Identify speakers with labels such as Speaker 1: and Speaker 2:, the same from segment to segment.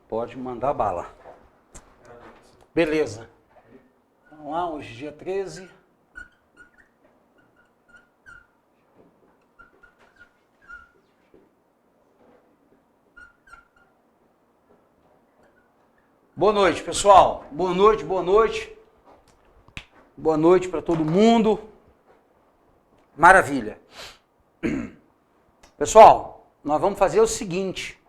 Speaker 1: Pode mandar bala. Beleza. Vamos lá, hoje dia 13. Boa noite, pessoal. Boa noite, boa noite. Boa noite para todo mundo. Maravilha. Pessoal, nós vamos fazer o seguinte.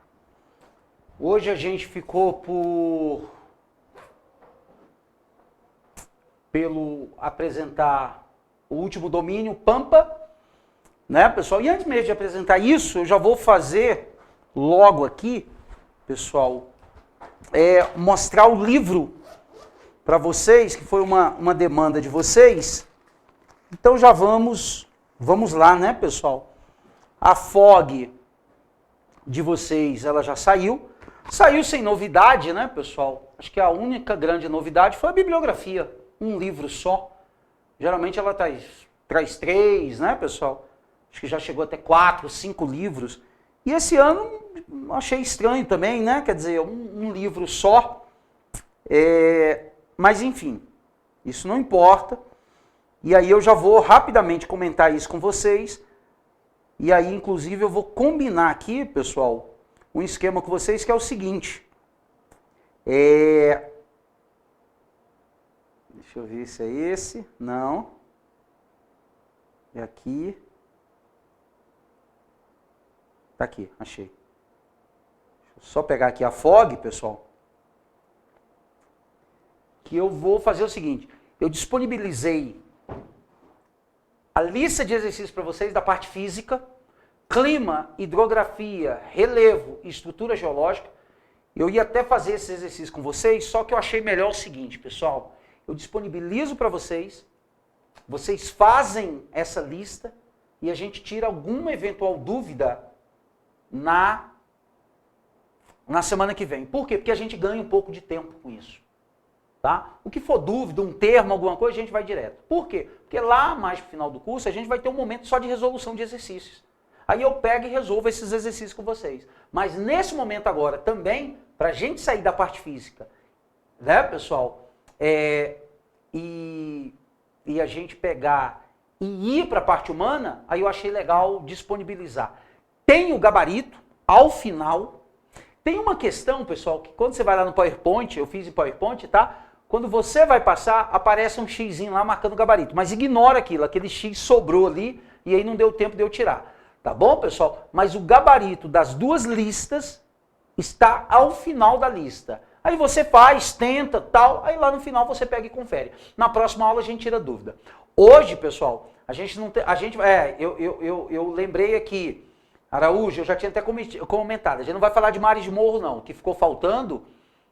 Speaker 1: Hoje a gente ficou pelo apresentar o último domínio, Pampa, né, pessoal? E antes mesmo de apresentar isso, eu já vou fazer logo aqui, pessoal, mostrar o livro para vocês, que foi uma demanda de vocês. Então já vamos lá, né, pessoal? A FOG de vocês, ela já saiu. Saiu sem novidade, né, pessoal? Acho que a única grande novidade foi a bibliografia. Um livro só. Geralmente ela traz 3, né, pessoal? Acho que já chegou até 4, 5 livros. E esse ano achei estranho também, né? Quer dizer, um livro só. Mas enfim, isso não importa. E aí eu já vou rapidamente comentar isso com vocês. E aí, inclusive, eu vou combinar aqui, pessoal, um esquema com vocês que é o seguinte. Deixa eu ver se é esse. Não. É aqui. Tá aqui, achei. Deixa eu só pegar aqui a FOG, pessoal. Que eu vou fazer o seguinte. Eu disponibilizei a lista de exercícios para vocês da parte física, clima, hidrografia, relevo e estrutura geológica. Eu ia até fazer esses exercícios com vocês, só que eu achei melhor o seguinte, pessoal. Eu disponibilizo para vocês fazem essa lista e a gente tira alguma eventual dúvida na semana que vem. Por quê? Porque a gente ganha um pouco de tempo com isso. Tá? O que for dúvida, um termo, alguma coisa, a gente vai direto. Por quê? Porque lá mais pro final do curso a gente vai ter um momento só de resolução de exercícios. Aí eu pego e resolvo esses exercícios com vocês. Mas nesse momento agora também, para a gente sair da parte física, né, pessoal? E a gente pegar e ir para a parte humana, aí eu achei legal disponibilizar. Tem o gabarito, ao final. Tem uma questão, pessoal, que quando você vai lá no PowerPoint, eu fiz em PowerPoint, tá? Quando você vai passar, aparece um xzinho lá marcando o gabarito. Mas ignora aquilo, aquele x sobrou ali e aí não deu tempo de eu tirar. Tá bom, pessoal? Mas o gabarito das duas listas está ao final da lista. Aí você faz, tenta, tal, aí lá no final você pega e confere. Na próxima aula a gente tira dúvida. Hoje, pessoal, a gente não tem... Eu lembrei aqui, Araújo, eu já tinha até comentado, a gente não vai falar de Mares de Morro não, o que ficou faltando,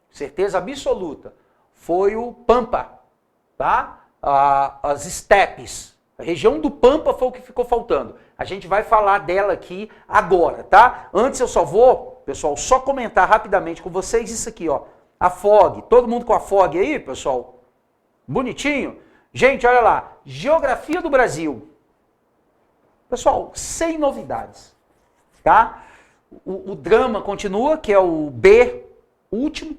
Speaker 1: certeza absoluta, foi o Pampa, tá? As steppes, a região do Pampa foi o que ficou faltando. A gente vai falar dela aqui agora, tá? Antes eu só vou, pessoal, só comentar rapidamente com vocês isso aqui, ó, a FOG, todo mundo com a FOG aí, pessoal? Bonitinho? Gente, olha lá, Geografia do Brasil. Pessoal, sem novidades. Tá? O drama continua, que é o B último,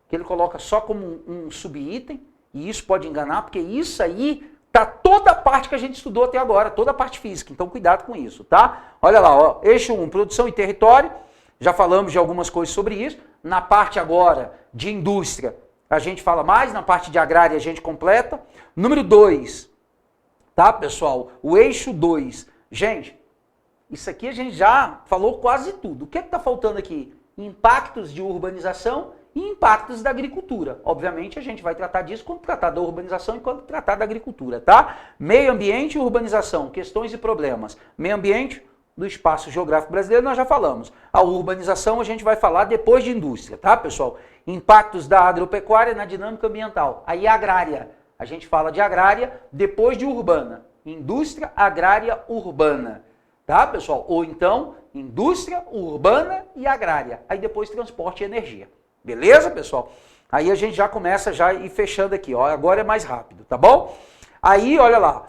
Speaker 1: que ele coloca só como um subitem, e isso pode enganar, porque isso aí tá toda a parte que a gente estudou até agora, toda a parte física, então cuidado com isso, tá? Olha lá, ó, eixo 1, produção e território, já falamos de algumas coisas sobre isso, na parte agora de indústria, a gente fala mais, na parte de agrária a gente completa. Número 2, tá, pessoal? O eixo 2, gente... Isso aqui a gente já falou quase tudo. O que está faltando aqui? Impactos de urbanização e impactos da agricultura. Obviamente a gente vai tratar disso quando tratar da urbanização e quando tratar da agricultura, tá? Meio ambiente e urbanização, questões e problemas. Meio ambiente do espaço geográfico brasileiro nós já falamos. A urbanização a gente vai falar depois de indústria, tá, pessoal? Impactos da agropecuária na dinâmica ambiental. Aí agrária. A gente fala de agrária depois de urbana. Indústria, agrária, urbana. Tá, pessoal? Ou então, indústria, urbana e agrária. Aí depois transporte e energia. Beleza, pessoal? Aí a gente já começa já ir fechando aqui, ó. Agora é mais rápido, tá bom? Aí, olha lá.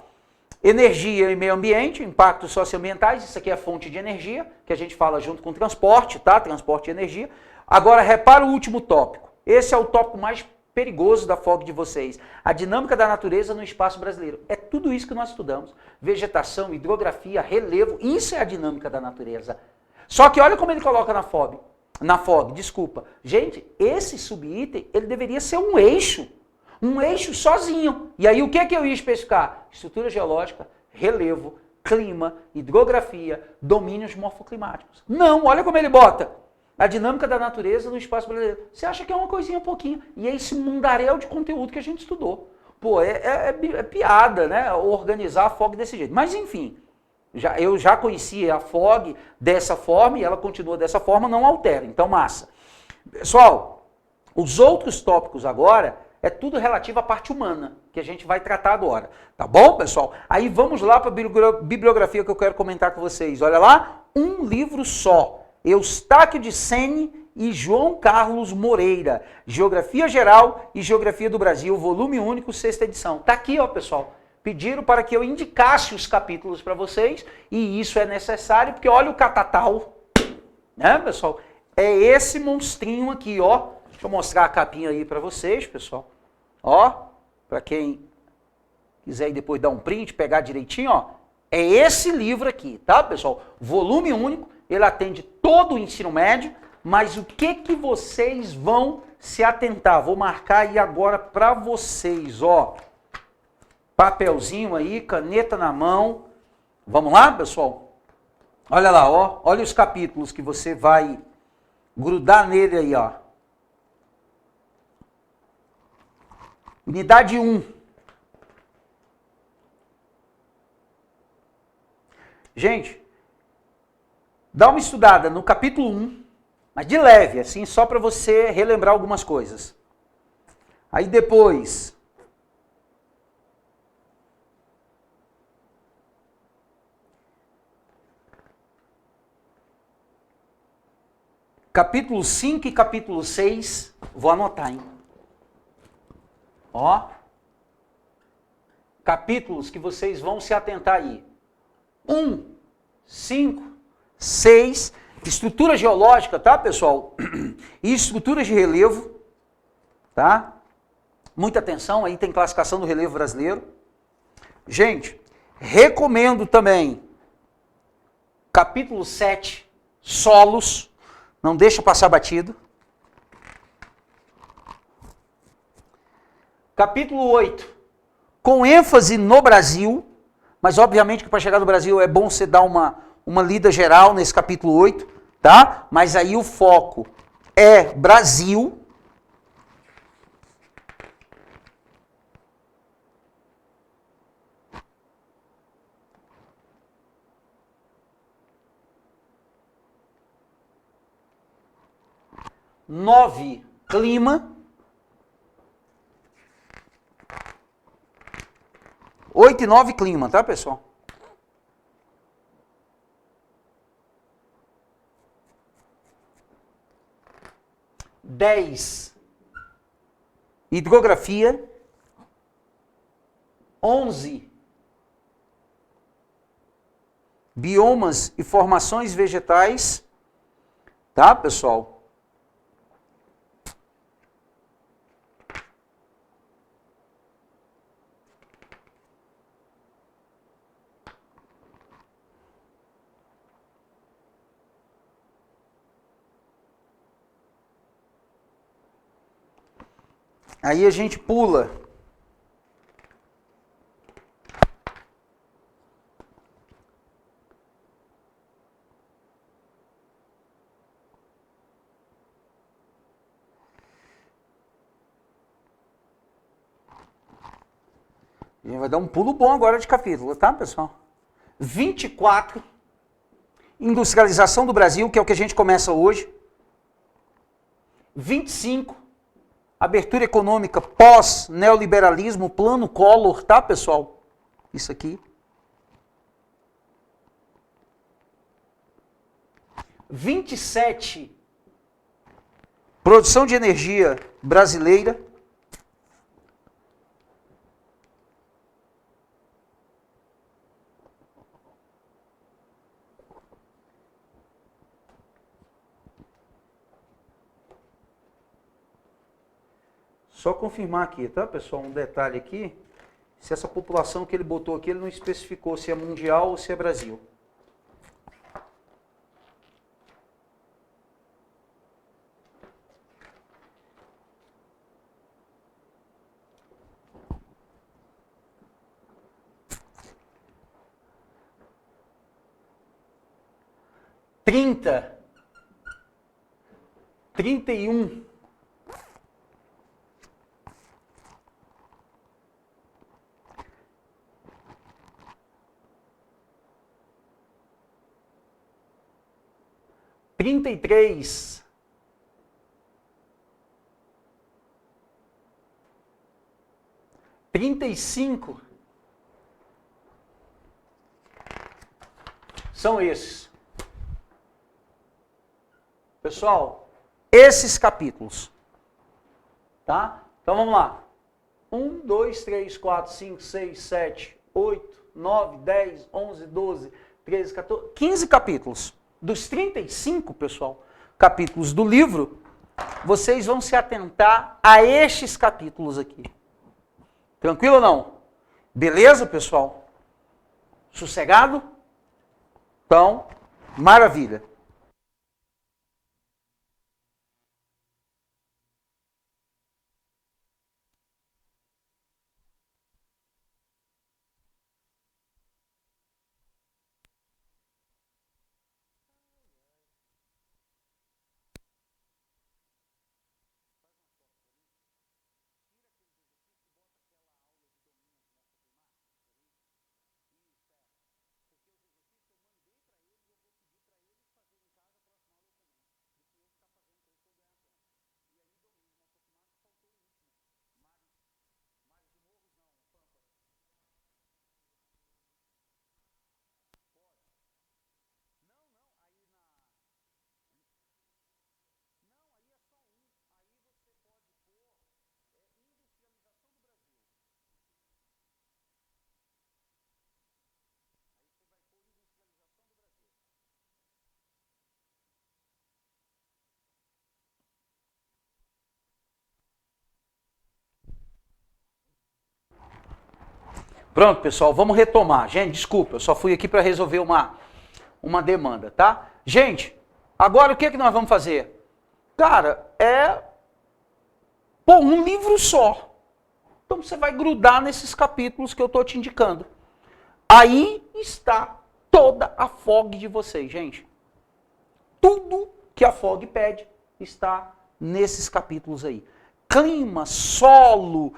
Speaker 1: Energia e meio ambiente, impactos socioambientais, isso aqui é a fonte de energia, que a gente fala junto com transporte, tá? Transporte e energia. Agora, repara o último tópico. Esse é o tópico mais perigoso da FOG de vocês. A dinâmica da natureza no espaço brasileiro. É tudo isso que nós estudamos. Vegetação, hidrografia, relevo. Isso é a dinâmica da natureza. Só que olha como ele coloca na FOG. Na FOG, desculpa. Gente, esse subitem, ele deveria ser um eixo. Um eixo sozinho. E aí o que é que eu ia especificar? Estrutura geológica, relevo, clima, hidrografia, domínios morfoclimáticos. Não, olha como ele bota. A dinâmica da natureza no espaço brasileiro. Você acha que é uma coisinha pouquinho. E é esse mundaréu de conteúdo que a gente estudou. Pô, é piada, né? Organizar a FOG desse jeito. Mas enfim, eu já conhecia a FOG dessa forma e ela continua dessa forma, não altera. Então, massa. Pessoal, os outros tópicos agora é tudo relativo à parte humana, que a gente vai tratar agora. Tá bom, pessoal? Aí vamos lá para a bibliografia que eu quero comentar com vocês. Olha lá, um livro só. Eustáquio de Sene e João Carlos Moreira. Geografia Geral e Geografia do Brasil, volume único, 6ª edição. Tá aqui, ó, pessoal. Pediram para que eu indicasse os capítulos para vocês, e isso é necessário, porque olha o catatal, né, pessoal? É esse monstrinho aqui, ó. Deixa eu mostrar a capinha aí para vocês, pessoal. Ó, para quem quiser depois dar um print, pegar direitinho, ó. É esse livro aqui, tá, pessoal? Volume único, ele atende todo o ensino médio, mas o que vocês vão se atentar? Vou marcar aí agora para vocês, ó. Papelzinho aí, caneta na mão. Vamos lá, pessoal? Olha lá, ó. Olha os capítulos que você vai grudar nele aí, ó. Unidade 1. Gente, dá uma estudada no capítulo 1, mas de leve, assim, só para você relembrar algumas coisas. Aí depois, capítulo 5 e capítulo 6, vou anotar, hein? Ó, capítulos que vocês vão se atentar aí. 1, 5, 6, estrutura geológica, tá, pessoal? E estruturas de relevo, tá? Muita atenção, aí tem classificação do relevo brasileiro. Gente, recomendo também capítulo 7, solos, não deixa passar batido. Capítulo 8, com ênfase no Brasil, mas obviamente que para chegar no Brasil é bom você dar uma lida geral nesse capítulo 8, tá? Mas aí o foco é Brasil. Nove, clima. 8 e 9, clima, tá, pessoal? Dez, hidrografia. 11, biomas e formações vegetais, tá, pessoal? Aí a gente pula. A gente vai dar um pulo bom agora de capítulo, tá, pessoal? 24, industrialização do Brasil, que é o que a gente começa hoje. 25, abertura econômica pós-neoliberalismo, plano Collor, tá, pessoal? Isso aqui. 27, produção de energia brasileira. Só confirmar aqui, tá, pessoal? Um detalhe aqui. Se essa população que ele botou aqui, ele não especificou se é mundial ou se é Brasil. Trinta, 31, 33, 35, são esses. Pessoal, esses capítulos, tá? Então vamos lá. 1, 2, 3, 4, 5, 6, 7, 8, 9, 10, 11, 12, 13, 14, 15 capítulos. Dos 35, pessoal, capítulos do livro, vocês vão se atentar a estes capítulos aqui. Tranquilo ou não? Beleza, pessoal? Sossegado? Então, maravilha. Pronto, pessoal, vamos retomar. Gente, desculpa, eu só fui aqui para resolver uma demanda, tá? Gente, agora o que nós vamos fazer? Cara, pô, um livro só. Então você vai grudar nesses capítulos que eu estou te indicando. Aí está toda a FOG de vocês, gente. Tudo que a FOG pede está nesses capítulos aí. Clima, solo,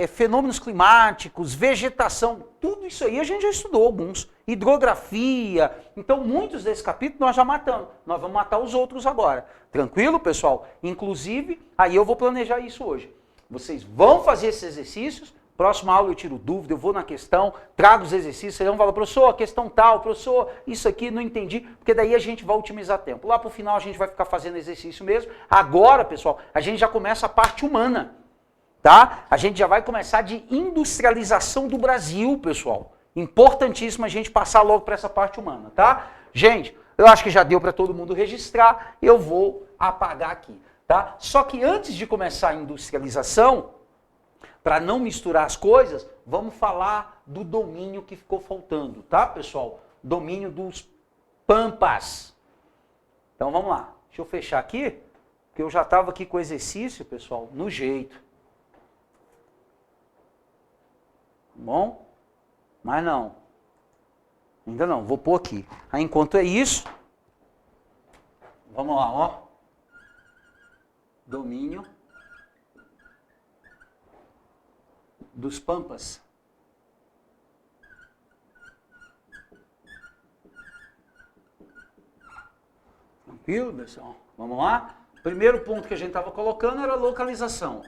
Speaker 1: fenômenos climáticos, vegetação, tudo isso aí a gente já estudou alguns. Hidrografia. Então, muitos desses capítulos nós já matamos. Nós vamos matar os outros agora. Tranquilo, pessoal? Inclusive, aí eu vou planejar isso hoje. Vocês vão fazer esses exercícios. Próxima aula eu tiro dúvida, eu vou na questão, trago os exercícios, vocês vão falar, professor, a questão tal, professor, isso aqui não entendi, porque daí a gente vai otimizar tempo. Lá pro final a gente vai ficar fazendo exercício mesmo. Agora, pessoal, a gente já começa a parte humana, tá? A gente já vai começar de industrialização do Brasil, pessoal. Importantíssimo a gente passar logo para essa parte humana, tá? Gente, eu acho que já deu para todo mundo registrar, eu vou apagar aqui, tá? Só que antes de começar a industrialização, para não misturar as coisas, vamos falar do domínio que ficou faltando, tá, pessoal? Domínio dos pampas. Então vamos lá. Deixa eu fechar aqui, porque eu já estava aqui com o exercício, pessoal, no jeito. Bom? Mas não. Ainda não, vou pôr aqui. Aí enquanto é isso, vamos lá, ó. Domínio dos pampas. Tranquilo, pessoal? Vamos lá? Primeiro ponto que a gente estava colocando era a localização.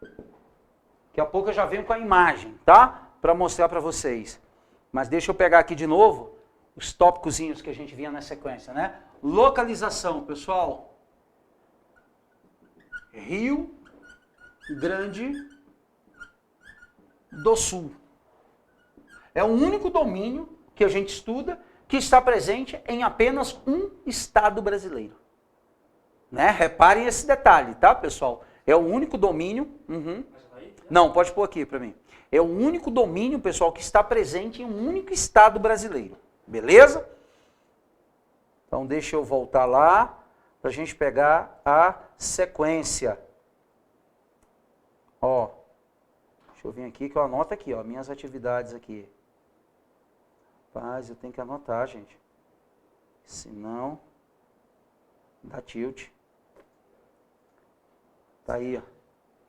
Speaker 1: Daqui a pouco eu já venho com a imagem, tá? Para mostrar para vocês. Mas deixa eu pegar aqui de novo os tópicozinhos que a gente vinha na sequência, né? Localização, pessoal. Rio Grande do Sul. É o único domínio que a gente estuda que está presente em apenas um estado brasileiro. Né? Reparem esse detalhe, tá, pessoal? É o único domínio... Não, pode pôr aqui para mim. É o único domínio, pessoal, que está presente em um único estado brasileiro. Beleza? Então, deixa eu voltar lá para a gente pegar a sequência. Ó, deixa eu vir aqui que eu anoto aqui, ó, minhas atividades aqui. Rapaz, eu tenho que anotar, gente. Senão, dá tilt. Tá aí, ó.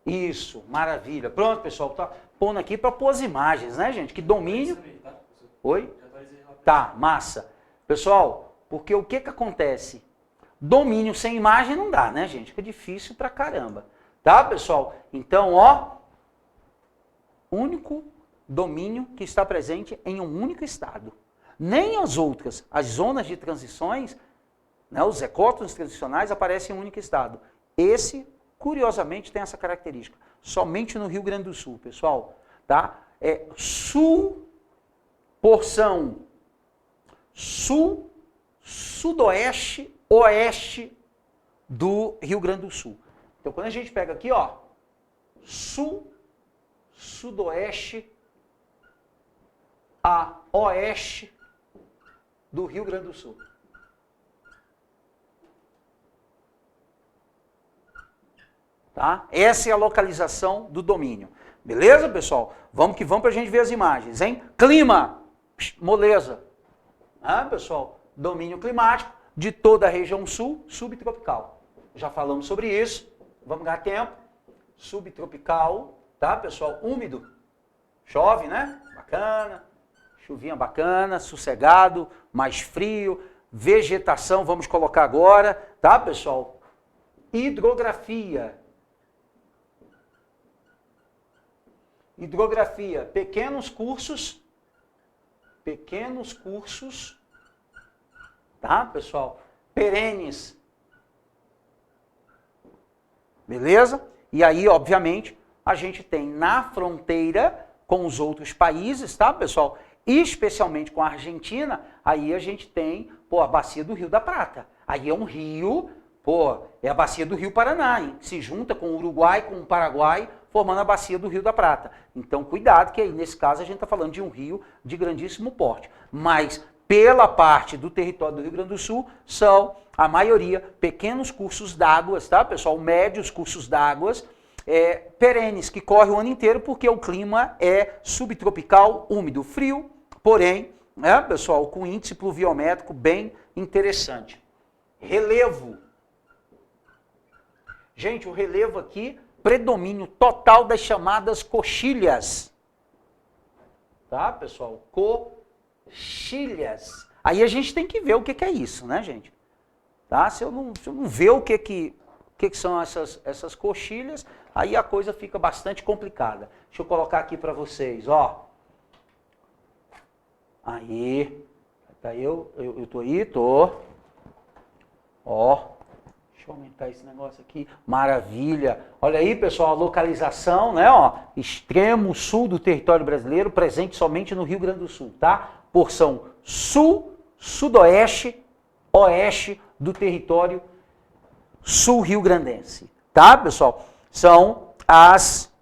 Speaker 1: Isso, maravilha. Pronto, pessoal, tá pondo aqui para pôr as imagens, né, gente? Que domínio... Oi? Tá, massa. Pessoal, porque o que acontece? Domínio sem imagem não dá, né, gente? Fica difícil pra caramba. Tá, pessoal? Então, ó, único domínio que está presente em um único estado. Nem as outras, as zonas de transições, né, os ecótonos transicionais aparecem em um único estado. Esse, curiosamente, tem essa característica. Somente no Rio Grande do Sul, pessoal. Tá? É sul, porção sul, sudoeste, oeste do Rio Grande do Sul. Então, quando a gente pega aqui, ó, sul, sudoeste a oeste do Rio Grande do Sul. Tá? Essa é a localização do domínio. Beleza, pessoal? Vamos que vamos para a gente ver as imagens, hein? Clima, moleza. Ah, pessoal, domínio climático de toda a região sul, subtropical. Já falamos sobre isso. Vamos ganhar tempo. Subtropical, tá, pessoal? Úmido. Chove, né? Bacana. Chuvinha bacana, sossegado, mais frio. Vegetação, vamos colocar agora, tá, pessoal? Hidrografia. Hidrografia, pequenos cursos, tá, pessoal? Perenes. Beleza? E aí, obviamente, a gente tem na fronteira com os outros países, tá, pessoal? Especialmente com a Argentina, aí a gente tem, pô, a bacia do Rio da Prata. Aí é um rio, pô, é a bacia do Rio Paraná, hein? Se junta com o Uruguai, com o Paraguai, formando a bacia do Rio da Prata. Então, cuidado, que aí, nesse caso, a gente está falando de um rio de grandíssimo porte. Mas, pela parte do território do Rio Grande do Sul, são, a maioria, pequenos cursos d'água, tá, pessoal? Médios cursos d'água, perenes, que correm o ano inteiro, porque o clima é subtropical, úmido, frio, porém, né, pessoal, com índice pluviométrico bem interessante. Relevo. Gente, o relevo aqui, predomínio total das chamadas coxilhas. Tá, pessoal? Coxilhas. Aí a gente tem que ver o que é isso, né, gente? Tá? Se eu não ver o que são essas coxilhas, aí a coisa fica bastante complicada. Deixa eu colocar aqui para vocês, ó. Aí. Tá, eu tô aí, tô. Ó. Deixa eu aumentar esse negócio aqui. Maravilha. Olha aí, pessoal, a localização, né, ó, extremo sul do território brasileiro, presente somente no Rio Grande do Sul, tá? Porção sul, sudoeste, oeste do território sul-rio-grandense, tá, pessoal? São as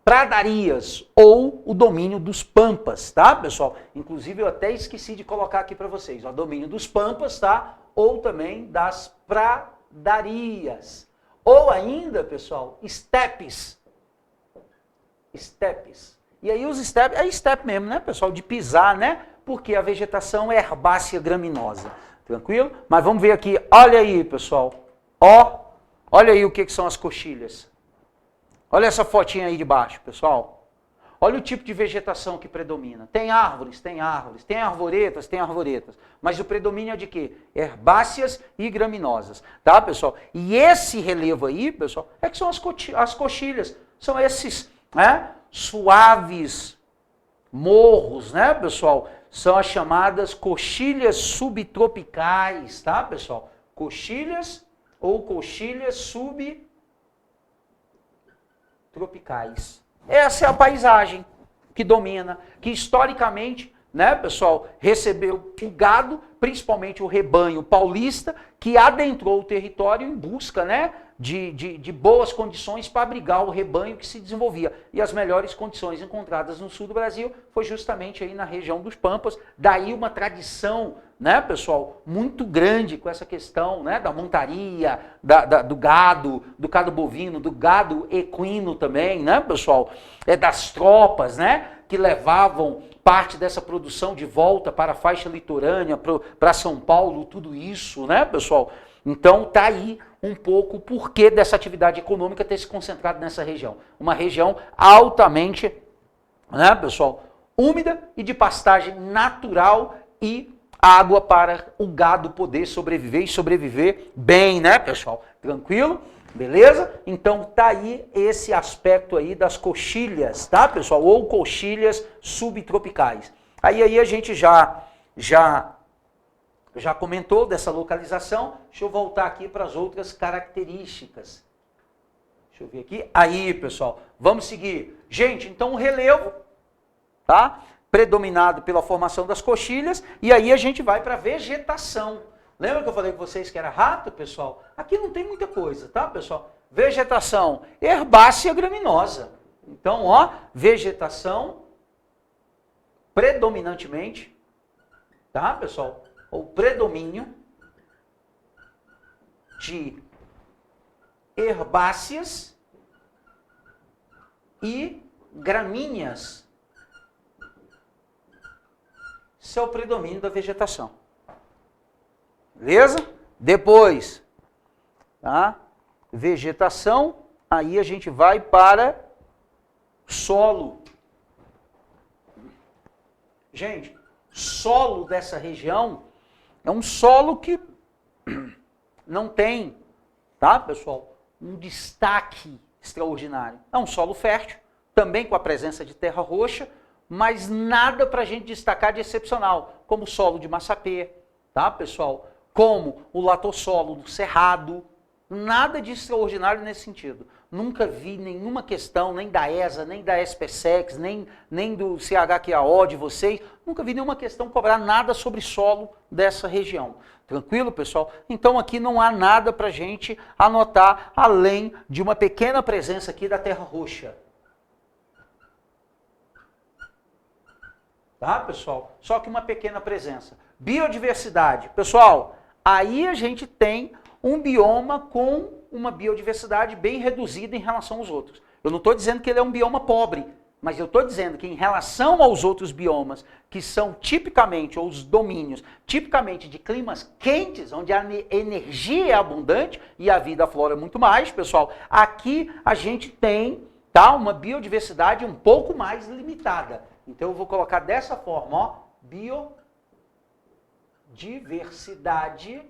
Speaker 1: pradarias ou o domínio dos pampas, tá, pessoal? Inclusive, eu até esqueci de colocar aqui para vocês, ó, domínio dos pampas, tá? Ou também das pradarias. Ou ainda, pessoal, estepes. Estepes. E aí os estepes, é estepe mesmo, né, pessoal? De pisar, né? Porque a vegetação é herbácea graminosa. Tranquilo? Mas vamos ver aqui, olha aí, pessoal. Ó, olha aí o que são as coxilhas. Olha essa fotinha aí de baixo, pessoal. Olha o tipo de vegetação que predomina. Tem árvores, tem árvores. Tem arvoretas, tem arvoretas. Mas o predomínio é de quê? Herbáceas e graminosas. Tá, pessoal? E esse relevo aí, pessoal, é que são as coxilhas. São esses, né, suaves morros, né, pessoal? São as chamadas coxilhas subtropicais, tá, pessoal? Coxilhas ou coxilhas subtropicais. Essa é a paisagem que domina, que historicamente né, pessoal, recebeu o gado, principalmente o rebanho paulista, que adentrou o território em busca, né, de boas condições para abrigar o rebanho que se desenvolvia. E as melhores condições encontradas no sul do Brasil foi justamente aí na região dos Pampas. Daí uma tradição, né, pessoal, muito grande com essa questão, né, da montaria, do gado bovino, do gado equino também, né, pessoal, das tropas, né, que levavam parte dessa produção de volta para a faixa litorânea, para São Paulo, tudo isso, né, pessoal? Então tá aí um pouco o porquê dessa atividade econômica ter se concentrado nessa região. Uma região altamente, né, pessoal, úmida e de pastagem natural e água para o gado poder sobreviver e sobreviver bem, né, pessoal? Tranquilo? Beleza? Então tá aí esse aspecto aí das coxilhas, tá, pessoal? Ou coxilhas subtropicais. Aí a gente já comentou dessa localização. Deixa eu voltar aqui para as outras características. Deixa eu ver aqui. Aí, pessoal, vamos seguir. Gente, então o relevo, tá? Predominado pela formação das coxilhas, e aí a gente vai para a vegetação. Lembra que eu falei com vocês que era rato, pessoal? Aqui não tem muita coisa, tá, pessoal? Vegetação herbácea graminosa. Então, ó, vegetação predominantemente, tá, pessoal? O predomínio de herbáceas e gramíneas. Esse é o predomínio da vegetação. Beleza? Depois, tá? Vegetação, aí a gente vai para solo. Gente, solo dessa região é um solo que não tem, tá, pessoal, um destaque extraordinário. É um solo fértil, também com a presença de terra roxa, mas nada para a gente destacar de excepcional, como o solo de Massapê, tá, pessoal? Como o latossolo do Cerrado, nada de extraordinário nesse sentido. Nunca vi nenhuma questão, nem da ESA, nem da SPSEX, nem do CHQAO de vocês, nunca vi nenhuma questão cobrar nada sobre solo dessa região. Tranquilo, pessoal? Então aqui não há nada para a gente anotar, além de uma pequena presença aqui da terra roxa. Tá, pessoal? Só que uma pequena presença. Biodiversidade. Pessoal, aí a gente tem um bioma com uma biodiversidade bem reduzida em relação aos outros. Eu não estou dizendo que ele é um bioma pobre, mas eu estou dizendo que em relação aos outros biomas, que são tipicamente, ou os domínios, tipicamente de climas quentes, onde a energia é abundante e a vida aflora muito mais, pessoal, aqui a gente tem, tá, uma biodiversidade um pouco mais limitada. Então eu vou colocar dessa forma, ó, biodiversidade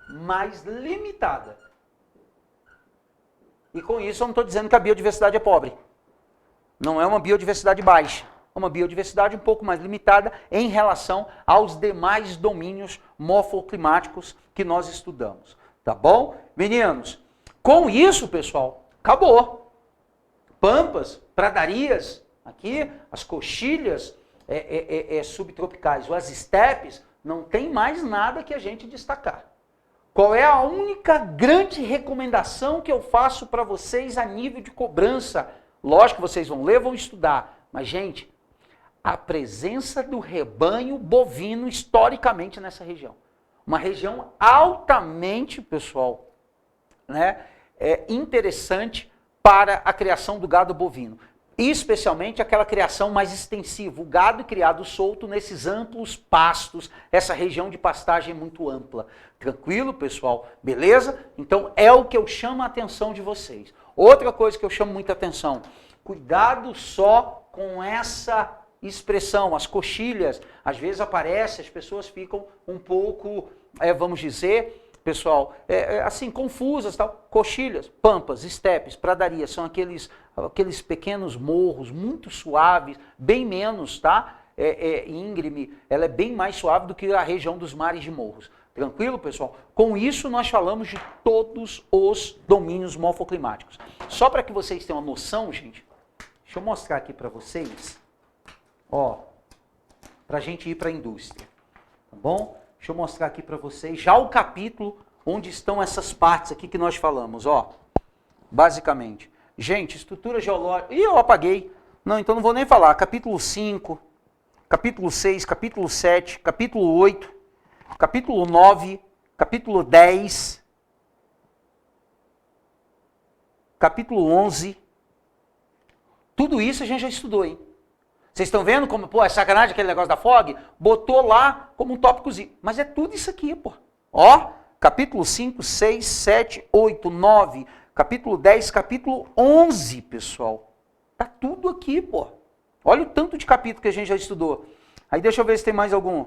Speaker 1: mais limitada. E com isso eu não estou dizendo que a biodiversidade é pobre. Não é uma biodiversidade baixa. É uma biodiversidade um pouco mais limitada em relação aos demais domínios morfoclimáticos que nós estudamos. Tá bom? Meninos, com isso, pessoal, acabou. Pampas, pradarias, aqui, as coxilhas subtropicais, ou as estepes, não tem mais nada que a gente destacar. Qual é a única grande recomendação que eu faço para vocês a nível de cobrança? Lógico que vocês vão ler, vão estudar. Mas, gente, a presença do rebanho bovino historicamente nessa região. Uma região altamente, pessoal, né, interessante para a criação do gado bovino. Especialmente aquela criação mais extensiva, o gado criado solto nesses amplos pastos, essa região de pastagem muito ampla. Tranquilo, pessoal? Beleza? Então é o que eu chamo a atenção de vocês. Outra coisa que eu chamo muita atenção, cuidado só com essa expressão, as coxilhas, às vezes aparece, as pessoas ficam um pouco, vamos dizer, pessoal, assim, confusas, tal. Coxilhas, pampas, estepes, pradarias, são aqueles pequenos morros muito suaves, bem menos, tá? Íngreme, ela é bem mais suave do que a região dos mares de morros. Tranquilo, pessoal? Com isso, nós falamos de todos os domínios morfoclimáticos. Só para que vocês tenham uma noção, gente, Deixa eu mostrar aqui para vocês, ó, para a gente ir para a indústria, tá bom? Deixa eu mostrar aqui para vocês já o capítulo onde estão essas partes aqui que nós falamos, ó, basicamente. Gente, estrutura geológica, ih, eu apaguei, não, então não vou nem falar, capítulo 5, capítulo 6, capítulo 7, capítulo 8, capítulo 9, capítulo 10, capítulo 11, tudo isso a gente já estudou, hein? Vocês estão vendo como, pô, é sacanagem aquele negócio da FOG? Botou lá como um tópicozinho. Mas é tudo isso aqui, pô. Ó, capítulo 5, 6, 7, 8, 9, capítulo 10, capítulo 11, pessoal. Tá tudo aqui, pô. Olha o tanto de capítulo que a gente já estudou. Aí deixa eu ver se tem mais algum.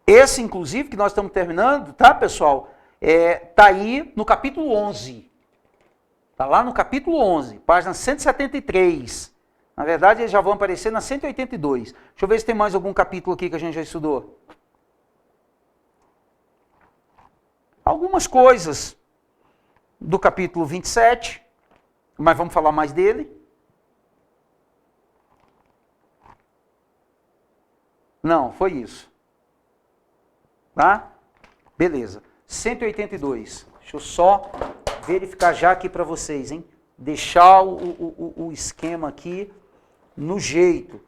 Speaker 1: Esse, inclusive, que nós estamos terminando, tá, pessoal? Tá aí no capítulo 11. Tá lá no capítulo 11, página 173. Na verdade, eles já vão aparecer na 182. Deixa eu ver se tem mais algum capítulo aqui que a gente já estudou. Algumas coisas do capítulo 27, mas vamos falar mais dele. Não, foi isso. Tá? Beleza. 182. Deixa eu só verificar já aqui para vocês, hein? Deixar o esquema aqui no jeito.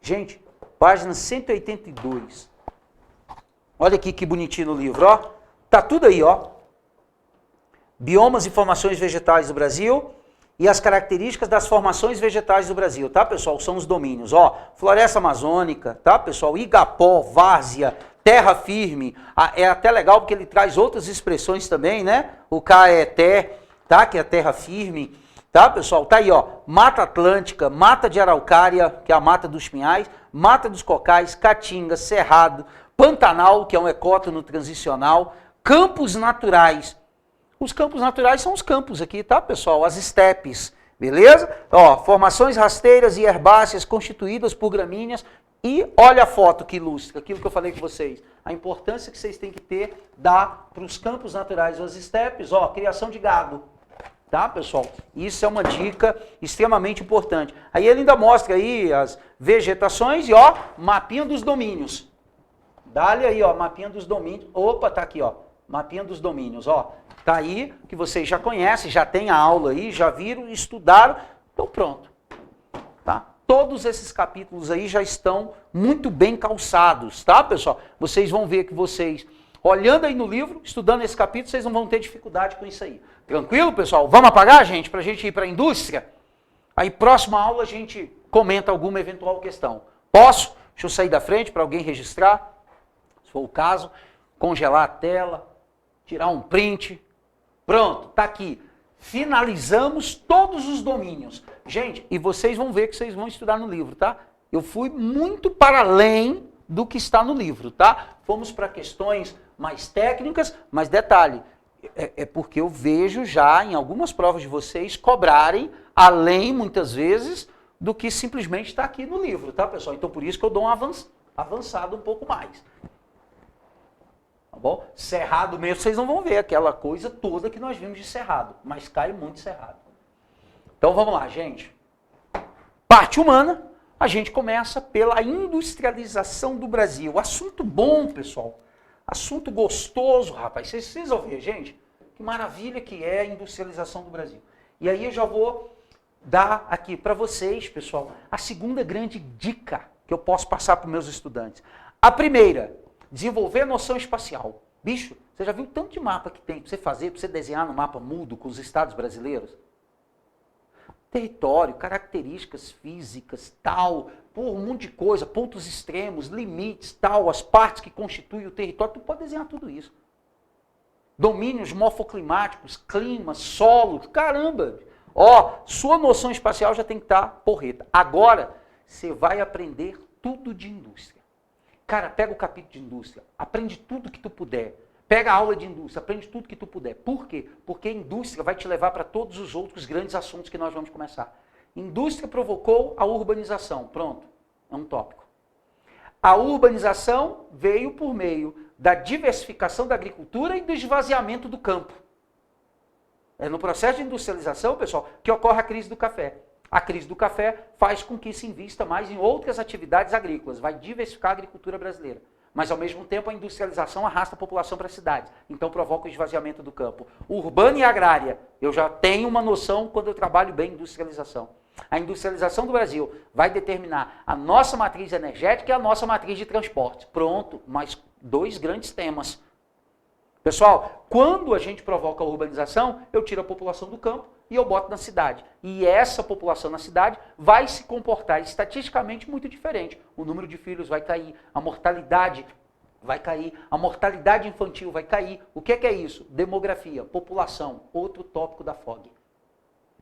Speaker 1: Gente, página 182. Olha aqui que bonitinho no livro, ó. Tá tudo aí, ó. Biomas e formações vegetais do Brasil e as características das formações vegetais do Brasil, tá, pessoal? São os domínios, ó. Floresta amazônica, tá, pessoal? Igapó, várzea, terra firme. É até legal porque ele traz outras expressões também, né? O caeté, tá? Que é terra firme. Tá, pessoal? Tá aí, ó. Mata Atlântica, Mata de Araucária, que é a Mata dos Pinhais, Mata dos Cocais, Caatinga, Cerrado, Pantanal, que é um ecótono transicional, campos naturais. Os campos naturais são os campos aqui, tá, pessoal? As estepes, beleza? Ó, formações rasteiras e herbáceas constituídas por gramíneas. E olha a foto que ilustra aquilo que eu falei com vocês. A importância que vocês têm que ter, dar para os campos naturais, as estepes, ó, criação de gado. Tá, pessoal? Isso é uma dica extremamente importante. Aí ele ainda mostra aí as vegetações e, ó, mapinha dos domínios. Dá-lhe aí, ó, mapinha dos domínios. Opa, tá aqui, ó, mapinha dos domínios, ó. Tá aí, que vocês já conhecem, já tem a aula aí, já viram, estudaram, então pronto. Tá? Todos esses capítulos aí já estão muito bem calçados, tá, pessoal? Vocês vão ver que vocês, olhando aí no livro, estudando esse capítulo, vocês não vão ter dificuldade com isso aí. Tranquilo, pessoal? Vamos apagar, gente, para a gente ir para a indústria? Aí, próxima aula, a gente comenta alguma eventual questão. Posso? Deixa eu sair da frente para alguém registrar, se for o caso, congelar a tela, tirar um print. Pronto, tá aqui. Finalizamos todos os domínios. Gente, e vocês vão ver que vocês vão estudar no livro, tá? Eu fui muito para além do que está no livro, tá? Fomos para questões mais técnicas, mas detalhe, é porque eu vejo já em algumas provas de vocês cobrarem além, muitas vezes, do que simplesmente está aqui no livro, tá, pessoal? Então, por isso que eu dou um avançado um pouco mais. Tá bom? Cerrado mesmo, vocês não vão ver aquela coisa toda que nós vimos de Cerrado, mas cai muito Cerrado. Então, vamos lá, gente. Parte humana, a gente começa pela industrialização do Brasil. Assunto bom, pessoal. Assunto gostoso, rapaz. Vocês vão ver, gente, que maravilha que é a industrialização do Brasil. E aí eu já vou dar aqui para vocês, pessoal, a segunda grande dica que eu posso passar para os meus estudantes. A primeira, desenvolver noção espacial. Bicho, você já viu o tanto de mapa que tem para você fazer, para você desenhar no mapa mudo com os estados brasileiros? Território, características físicas, tal, um monte de coisa, pontos extremos, limites, tal, as partes que constituem o território, tu pode desenhar tudo isso. Domínios morfoclimáticos, clima, solo, caramba. Ó, sua noção espacial já tem que estar porreta. Agora, você vai aprender tudo de indústria. Cara, pega o capítulo de indústria, aprende tudo que tu puder. Pega a aula de indústria, aprende tudo que tu puder. Por quê? Porque a indústria vai te levar para todos os outros grandes assuntos que nós vamos começar. Indústria provocou a urbanização. Pronto, é um tópico. A urbanização veio por meio da diversificação da agricultura e do esvaziamento do campo. É no processo de industrialização, pessoal, que ocorre a crise do café. A crise do café faz com que se invista mais em outras atividades agrícolas, vai diversificar a agricultura brasileira. Mas, ao mesmo tempo, a industrialização arrasta a população para as cidades. Então, provoca o esvaziamento do campo. Urbana e agrária, eu já tenho uma noção quando eu trabalho bem em industrialização. A industrialização do Brasil vai determinar a nossa matriz energética e a nossa matriz de transporte. Pronto, mais 2 grandes temas. Pessoal, quando a gente provoca a urbanização, eu tiro a população do campo e eu boto na cidade. E essa população na cidade vai se comportar estatisticamente muito diferente. O número de filhos vai cair, a mortalidade vai cair, a mortalidade infantil vai cair. O que é isso? Demografia, população, outro tópico da FOG.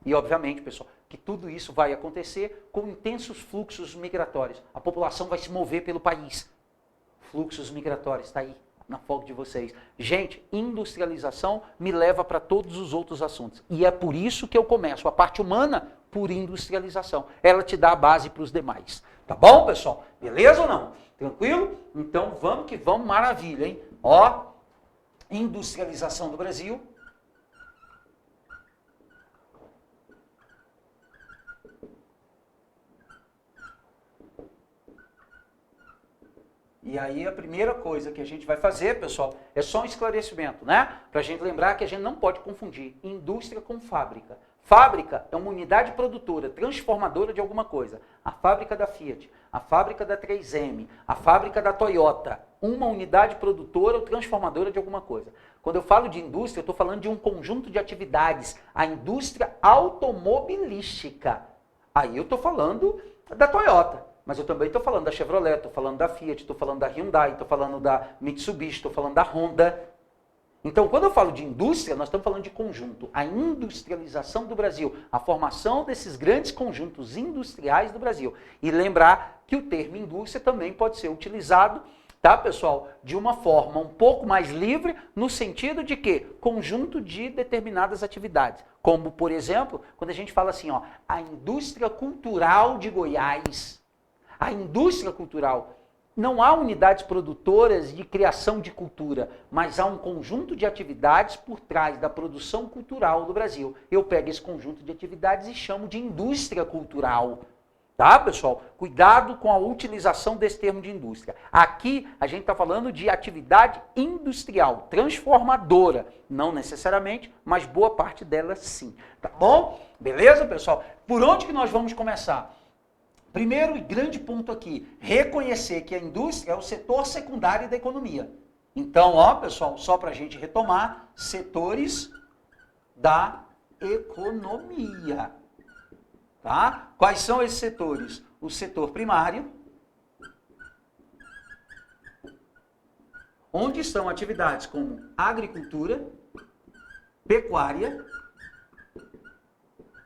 Speaker 1: E, obviamente, pessoal, que tudo isso vai acontecer com intensos fluxos migratórios. A população vai se mover pelo país. Fluxos migratórios, está aí na FOG de vocês. Gente, industrialização me leva para todos os outros assuntos. E é por isso que eu começo a parte humana por industrialização. Ela te dá a base para os demais. Tá bom, pessoal? Beleza ou não? Tranquilo? Então, vamos que vamos. Maravilha, hein? Ó, industrialização do Brasil. E aí a primeira coisa que a gente vai fazer, pessoal, é só um esclarecimento, né? Para a gente lembrar que a gente não pode confundir indústria com fábrica. Fábrica é uma unidade produtora, transformadora de alguma coisa. A fábrica da Fiat, a fábrica da 3M, a fábrica da Toyota. Uma unidade produtora ou transformadora de alguma coisa. Quando eu falo de indústria, eu estou falando de um conjunto de atividades. A indústria automobilística. Aí eu estou falando da Toyota. Mas eu também estou falando da Chevrolet, estou falando da Fiat, estou falando da Hyundai, estou falando da Mitsubishi, estou falando da Honda. Então, quando eu falo de indústria, nós estamos falando de conjunto. A industrialização do Brasil, a formação desses grandes conjuntos industriais do Brasil. E lembrar que o termo indústria também pode ser utilizado, tá, pessoal, de uma forma um pouco mais livre, no sentido de que conjunto de determinadas atividades. Como, por exemplo, quando a gente fala assim, ó, a indústria cultural de Goiás. A indústria cultural, não há unidades produtoras de criação de cultura, mas há um conjunto de atividades por trás da produção cultural do Brasil. Eu pego esse conjunto de atividades e chamo de indústria cultural. Tá, pessoal? Cuidado com a utilização desse termo de indústria. Aqui a gente está falando de atividade industrial, transformadora. Não necessariamente, mas boa parte dela sim. Tá bom? Beleza, pessoal? Por onde que nós vamos começar? Primeiro e grande ponto aqui, reconhecer que a indústria é o setor secundário da economia. Então, ó, pessoal, só para a gente retomar, setores da economia. Tá? Quais são esses setores? O setor primário, onde estão atividades como agricultura, pecuária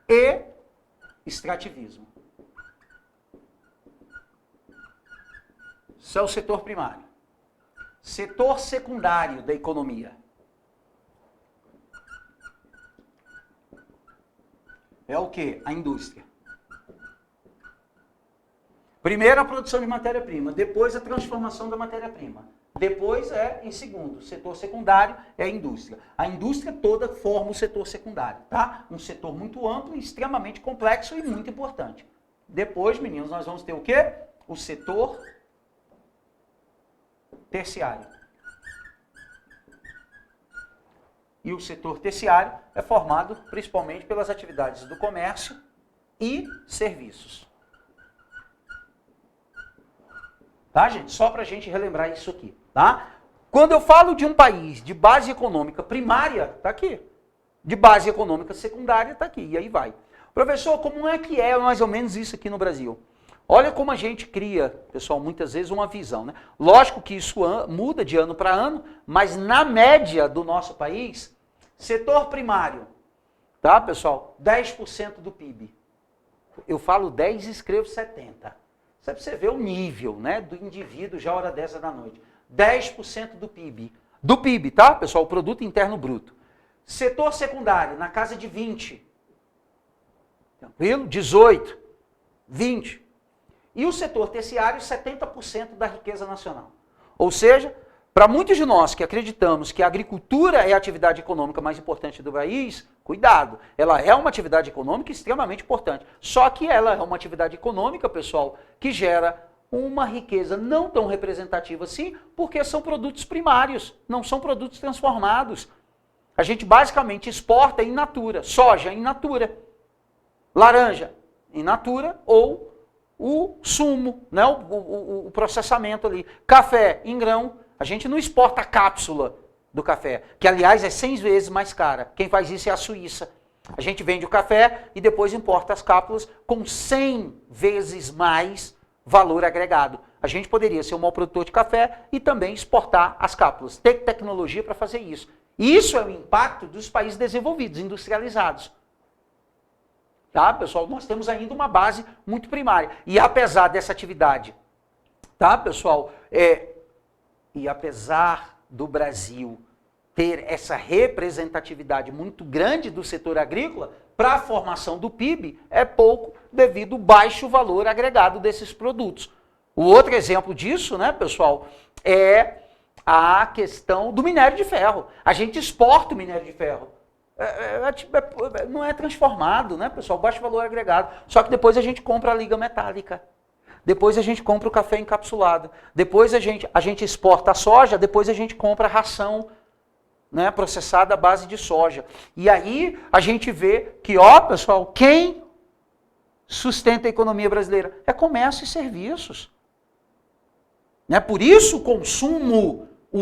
Speaker 1: e extrativismo. Isso é o setor primário. Setor secundário da economia. É o quê? A indústria. Primeiro a produção de matéria-prima, depois a transformação da matéria-prima. Depois em segundo, o setor secundário é a indústria. A indústria toda forma o setor secundário, tá? Um setor muito amplo, extremamente complexo e muito importante. Depois, meninos, nós vamos ter o quê? O setor terciário. E o setor terciário é formado principalmente pelas atividades do comércio e serviços. Tá, gente? Só para a gente relembrar isso aqui, tá? Quando eu falo de um país de base econômica primária, tá aqui. De base econômica secundária, tá aqui. E aí vai. Professor, como é que é mais ou menos isso aqui no Brasil? Olha como a gente cria, pessoal, muitas vezes uma visão, né? Lógico que isso muda de ano para ano, mas na média do nosso país, setor primário, tá, pessoal? 10% do PIB. Eu falo 10 e escrevo 70. Só para você ver o nível, né, do indivíduo já hora dessa da noite. 10% do PIB. Do PIB, tá, pessoal? O Produto Interno Bruto. Setor secundário, na casa de 20. Tranquilo? 18. 20. E o setor terciário, 70% da riqueza nacional. Ou seja, Para muitos de nós que acreditamos que a agricultura é a atividade econômica mais importante do país, cuidado, ela é uma atividade econômica extremamente importante. Só que ela é uma atividade econômica, pessoal, que gera uma riqueza não tão representativa assim, porque são produtos primários, não são produtos transformados. A gente basicamente exporta in natura, soja in natura, laranja in natura ou o sumo, né? o processamento ali, café em grão. A gente não exporta a cápsula do café, que aliás é 100 vezes mais cara. Quem faz isso é a Suíça. A gente vende o café e depois importa as cápsulas com 100 vezes mais valor agregado. A gente poderia ser um maior produtor de café e também exportar as cápsulas. Ter tecnologia para fazer isso. E isso é o impacto dos países desenvolvidos, industrializados. Tá, pessoal? Nós temos ainda uma base muito primária. E apesar dessa atividade, tá, pessoal? E apesar do Brasil ter essa representatividade muito grande do setor agrícola, para a formação do PIB é pouco devido ao baixo valor agregado desses produtos. O outro exemplo disso, né, pessoal, é a questão do minério de ferro. A gente exporta o minério de ferro. Não é transformado, né, pessoal? Baixo valor agregado. Só que depois a gente compra a liga metálica. Depois a gente compra o café encapsulado. Depois a gente exporta a soja, depois a gente compra a ração, né, processada à base de soja. E aí a gente vê que, ó, pessoal, quem sustenta a economia brasileira? É comércio e serviços. Né? Por isso o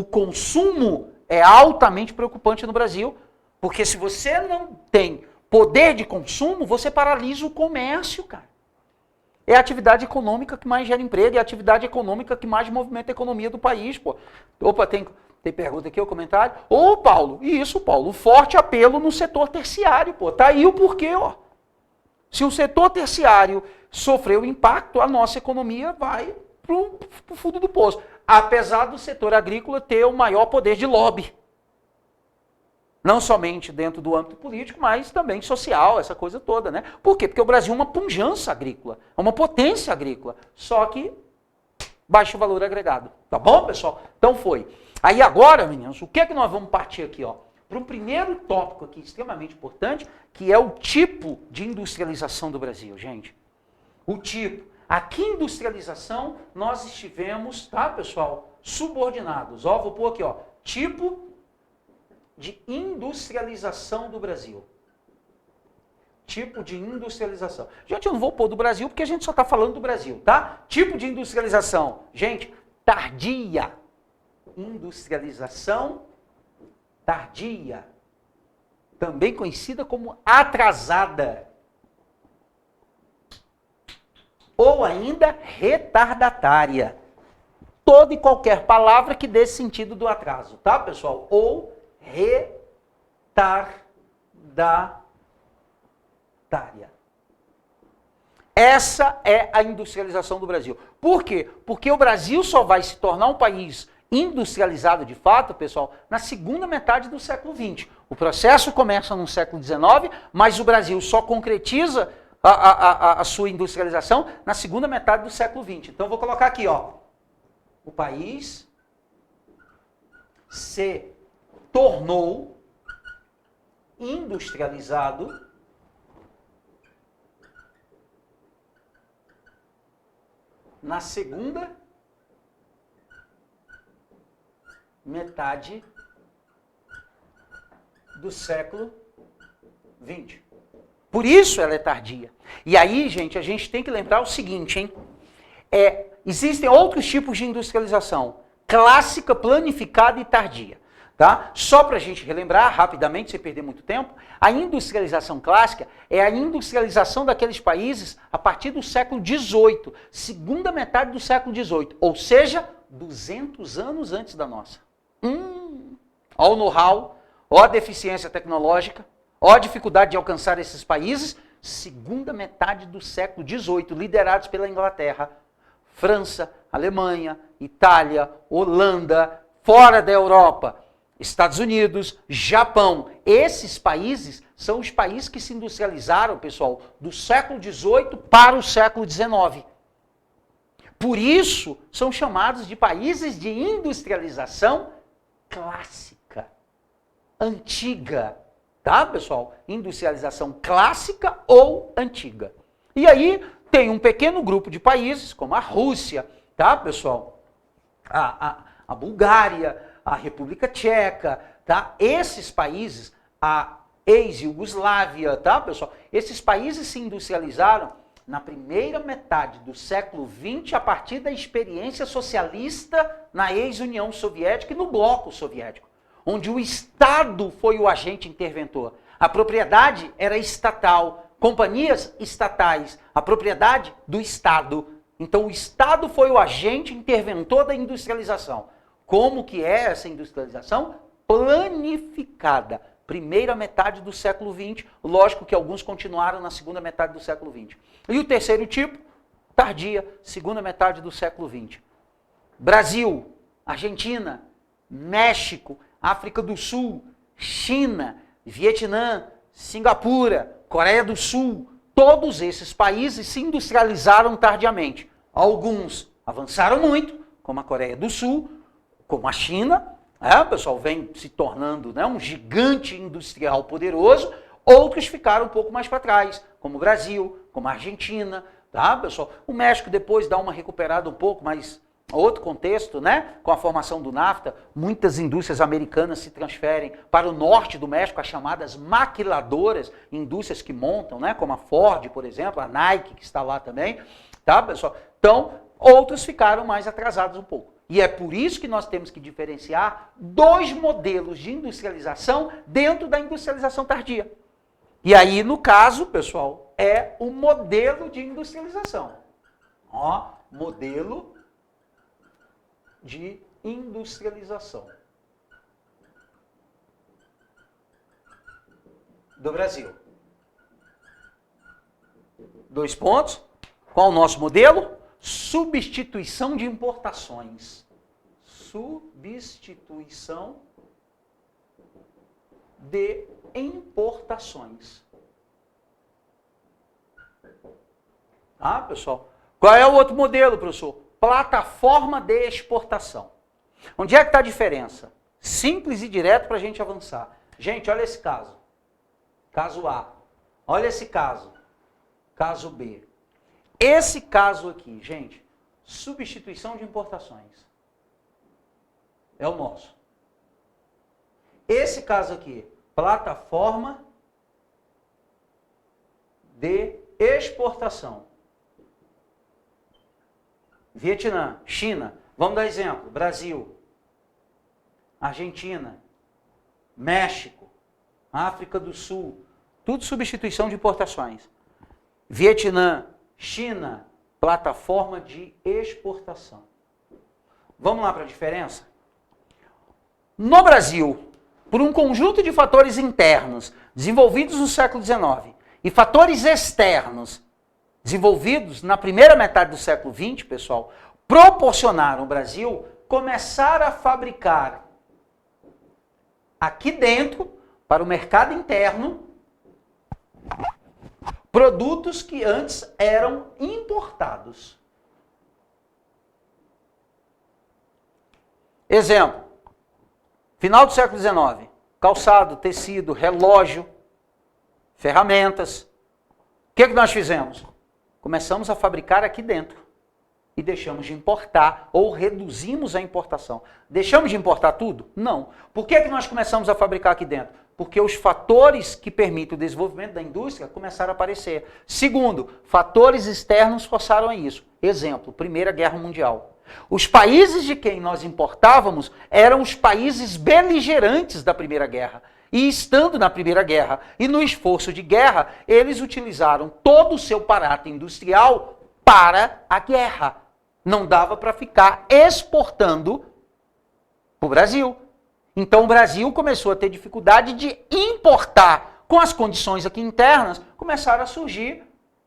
Speaker 1: consumo é altamente preocupante no Brasil. Porque se você não tem poder de consumo, você paralisa o comércio, cara. É a atividade econômica que mais gera emprego, é a atividade econômica que mais movimenta a economia do país, pô. Opa, tem pergunta aqui, o comentário. Ô, Paulo, isso, Paulo, forte apelo no setor terciário, pô. Tá aí o porquê, ó. Se o setor terciário sofreu impacto, a nossa economia vai pro fundo do poço. Apesar do setor agrícola ter o maior poder de lobby. Não somente dentro do âmbito político, mas também social, essa coisa toda, né? Por quê? Porque o Brasil é uma pujança agrícola, é uma potência agrícola, só que baixo valor agregado. Tá bom, pessoal? Então foi. Aí agora, meninos, o que é que nós vamos partir aqui, ó? Para um primeiro tópico aqui extremamente importante, que é o tipo de industrialização do Brasil, gente. O tipo. Aqui em industrialização, nós estivemos, tá, pessoal, subordinados. Ó, vou pôr aqui, ó, tipo de industrialização do Brasil. Tipo de industrialização. Gente, eu não vou pôr do Brasil porque a gente só está falando do Brasil, tá? Tipo de industrialização. Gente, tardia. Industrialização tardia. Também conhecida como atrasada. Ou ainda retardatária. Toda e qualquer palavra que dê sentido do atraso, tá, pessoal? Ou retardatária. Essa é a industrialização do Brasil. Por quê? Porque o Brasil só vai se tornar um país industrializado de fato, pessoal, na segunda metade do século XX. O processo começa no século XIX, mas o Brasil só concretiza a sua industrialização na segunda metade do século XX. Então, eu vou colocar aqui, ó. O país se tornou industrializado na segunda metade do século XX. Por isso ela é tardia. E aí, gente, a gente tem que lembrar o seguinte, hein? Existem outros tipos de industrialização. Clássica, planificada e tardia. Tá? Só para a gente relembrar rapidamente, sem perder muito tempo, a industrialização clássica é a industrialização daqueles países a partir do século XVIII, segunda metade do século XVIII, ou seja, 200 anos antes da nossa. Ó o know-how, ó a deficiência tecnológica, ó a dificuldade de alcançar esses países, segunda metade do século XVIII, liderados pela Inglaterra, França, Alemanha, Itália, Holanda, fora da Europa, Estados Unidos, Japão. Esses países são os países que se industrializaram, pessoal, do século XVIII para o século XIX. Por isso, são chamados de países de industrialização clássica, antiga. Tá, pessoal? Industrialização clássica ou antiga. E aí, tem um pequeno grupo de países, como a Rússia, tá, pessoal? A Bulgária, a República Tcheca, tá? Esses países, a ex-Iugoslávia, tá, pessoal? Esses países se industrializaram na primeira metade do século XX, a partir da experiência socialista na ex-União Soviética e no bloco soviético, onde o Estado foi o agente interventor. A propriedade era estatal, companhias estatais, a propriedade do Estado. Então o Estado foi o agente interventor da industrialização. Como que é essa industrialização? Planificada. Primeira metade do século XX, lógico que alguns continuaram na segunda metade do século XX. E o terceiro tipo, tardia, segunda metade do século XX. Brasil, Argentina, México, África do Sul, China, Vietnã, Singapura, Coreia do Sul, todos esses países se industrializaram tardiamente. Alguns avançaram muito, como a Coreia do Sul, como a China, o pessoal vem se tornando, né, um gigante industrial poderoso. Outros ficaram um pouco mais para trás, como o Brasil, como a Argentina, tá, pessoal? O México depois dá uma recuperada um pouco, mas outro contexto, né? Com a formação do NAFTA, muitas indústrias americanas se transferem para o norte do México, as chamadas maquiladoras, indústrias que montam, né? Como a Ford, por exemplo, a Nike, que está lá também, tá, pessoal? Então, outros ficaram mais atrasados um pouco. E é por isso que nós temos que diferenciar dois modelos de industrialização dentro da industrialização tardia. E aí, no caso, pessoal, é o modelo de industrialização. Ó, modelo de industrialização do Brasil. 2 pontos. Qual o nosso modelo? Substituição de importações. Substituição de importações. Tá, pessoal? Qual é o outro modelo, professor? Plataforma de exportação. Onde é que está a diferença? Simples e direto para a gente avançar. Gente, olha esse caso. Caso A. Olha esse caso. Caso B. Esse caso aqui, gente, substituição de importações. É o nosso. Esse caso aqui, plataforma de exportação. Vietnã, China, vamos dar exemplo, Brasil, Argentina, México, África do Sul, tudo substituição de importações. Vietnã, China, plataforma de exportação. Vamos lá para a diferença? No Brasil, por um conjunto de fatores internos desenvolvidos no século XIX e fatores externos desenvolvidos na primeira metade do século XX, pessoal, proporcionaram ao Brasil começar a fabricar aqui dentro, para o mercado interno, produtos que antes eram importados. Exemplo, final do século XIX, calçado, tecido, relógio, ferramentas. O que nós fizemos? Começamos a fabricar aqui dentro e deixamos de importar ou reduzimos a importação. Deixamos de importar tudo? Não. Por que nós começamos a fabricar aqui dentro? Porque os fatores que permitem o desenvolvimento da indústria começaram a aparecer. Segundo, fatores externos forçaram a isso. Exemplo, Primeira Guerra Mundial. Os países de quem nós importávamos eram os países beligerantes da Primeira Guerra. E estando na Primeira Guerra e no esforço de guerra, eles utilizaram todo o seu aparato industrial para a guerra. Não dava para ficar exportando para o Brasil. Então o Brasil começou a ter dificuldade de importar. Com as condições aqui internas, começaram a surgir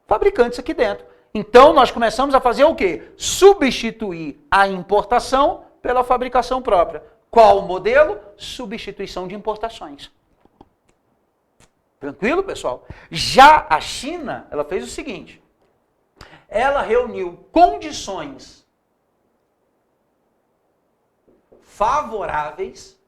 Speaker 1: fabricantes aqui dentro. Então nós começamos a fazer o quê? Substituir a importação pela fabricação própria. Qual o modelo? Substituição de importações. Tranquilo, pessoal? Já a China, ela fez o seguinte. ela reuniu condições favoráveis.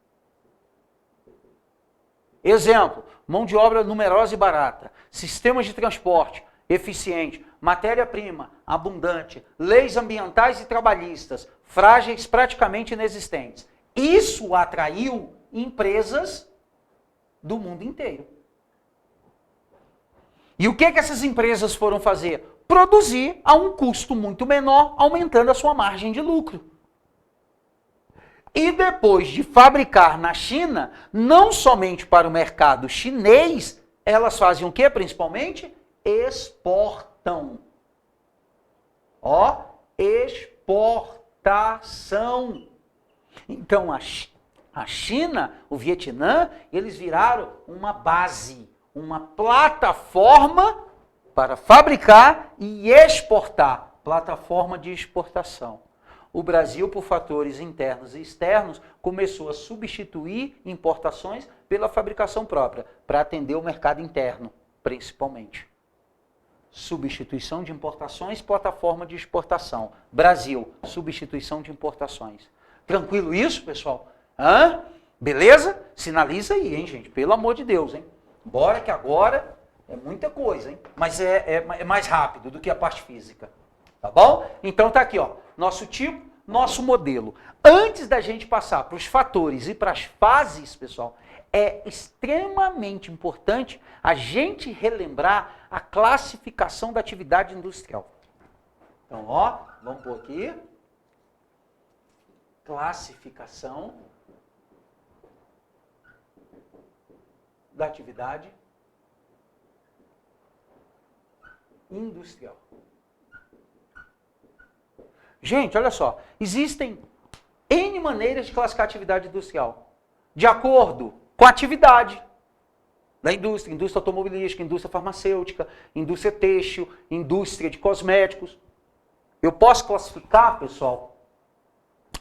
Speaker 1: Exemplo, mão de obra numerosa e barata, sistemas de transporte eficiente, matéria-prima abundante, leis ambientais e trabalhistas frágeis, praticamente inexistentes. Isso atraiu empresas do mundo inteiro. E o que essas empresas foram fazer? Produzir a um custo muito menor, aumentando a sua margem de lucro. E depois de fabricar na China, não somente para o mercado chinês, elas fazem o que principalmente? Exportam. Ó, exportação. Então a China, o Vietnã, eles viraram uma base, uma plataforma para fabricar e exportar. Plataforma de exportação. O Brasil, por fatores internos e externos, começou a substituir importações pela fabricação própria, para atender o mercado interno, principalmente. Substituição de importações, plataforma de exportação. Brasil, substituição de importações. Tranquilo isso, pessoal? Hã? Beleza? Sinaliza aí, hein, gente? Pelo amor de Deus, hein? Bora que agora é muita coisa, hein? Mas é mais rápido do que a parte física. Tá bom? Então tá aqui, ó. Nosso tipo, nosso modelo. Antes da gente passar para os fatores e para as fases, pessoal, é extremamente importante a gente relembrar a classificação da atividade industrial. Então, ó, vamos pôr aqui. Classificação da atividade industrial. Gente, olha só, existem N maneiras de classificar a atividade industrial, de acordo com a atividade da indústria, indústria automobilística, indústria farmacêutica, indústria têxtil, indústria de cosméticos. Eu posso classificar, pessoal,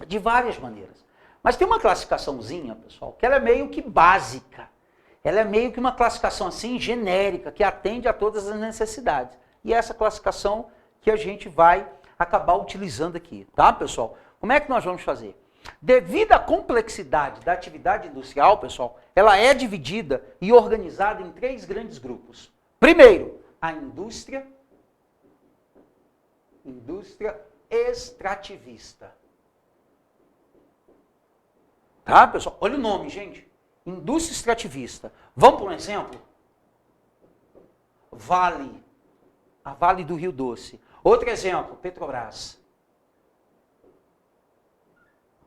Speaker 1: de várias maneiras. Mas tem uma classificaçãozinha, pessoal, que ela é meio que básica. Ela é meio que uma classificação assim genérica, que atende a todas as necessidades. E é essa classificação que a gente vai acabar utilizando aqui, tá, pessoal? Como é que nós vamos fazer? Devido à complexidade da atividade industrial, pessoal, ela é dividida e organizada em 3 grandes grupos. Primeiro, a indústria extrativista. Tá, pessoal? Olha o nome, gente. Indústria extrativista. Vamos por um exemplo? Vale. A Vale do Rio Doce. Outro exemplo, Petrobras.